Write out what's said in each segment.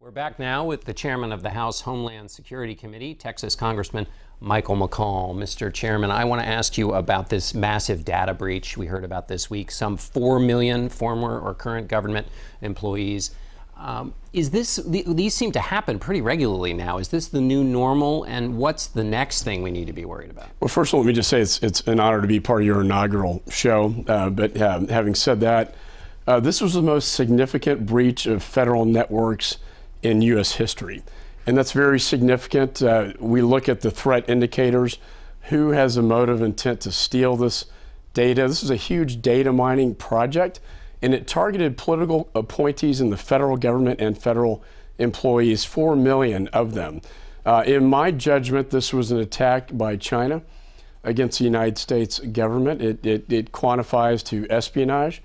We're back now with the chairman of the House Homeland Security Committee, Texas Congressman Michael McCaul. Mr. Chairman, I want to ask you about this massive data breach we heard about this week. Some 4 million former or current government employees. These seem to happen pretty regularly now. Is this the new normal, and what's the next thing we need to be worried about? Well, first of all, let me just say it's an honor to be part of your inaugural show. But having said that, this was the most significant breach of federal networks in U.S. history. And that's very significant. We look at the threat indicators. Who has a motive intent to steal this data? This is a huge data mining project, and it targeted political appointees in the federal government and federal employees, 4 million of them. In my judgment, this was an attack by China against the United States government. It quantifies to espionage.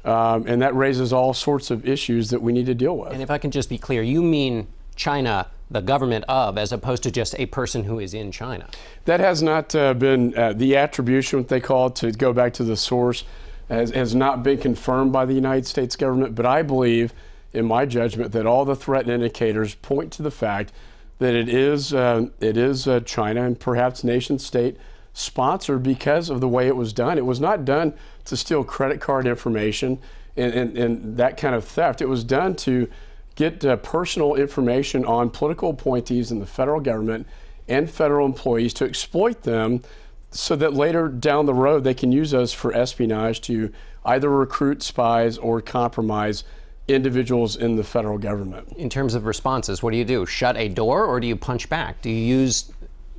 And that raises all sorts of issues that we need to deal with. And if I can just be clear, you mean China, the government of, as opposed to just a person who is in China? That has not been the attribution, what they call it, to go back to the source, has not been confirmed by the United States government. But I believe, in my judgment, that all the threat indicators point to the fact that it is China and perhaps nation state sponsored because of the way it was done. It was not done to steal credit card information and that kind of theft. It was done to get personal information on political appointees in the federal government and federal employees to exploit them so that later down the road they can use us for espionage to either recruit spies or compromise individuals in the federal government. In terms of responses, what do you do? Shut a door, or do you punch back? Do you use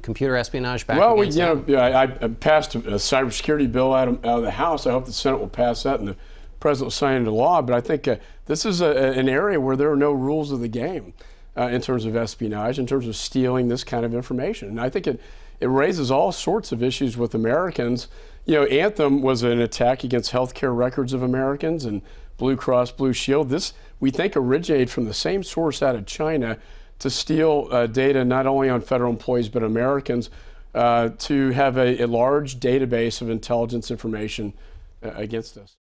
computer espionage back? Well, I passed a cybersecurity bill out of the House. I hope the Senate will pass that and the President will sign it into law. But I think this is an area where there are no rules of the game in terms of espionage, in terms of stealing this kind of information. And I think it raises all sorts of issues with Americans. You know, Anthem was an attack against healthcare records of Americans, and Blue Cross Blue Shield. This, we think, originated from the same source out of China to steal data not only on federal employees but Americans, to have a large database of intelligence information against us.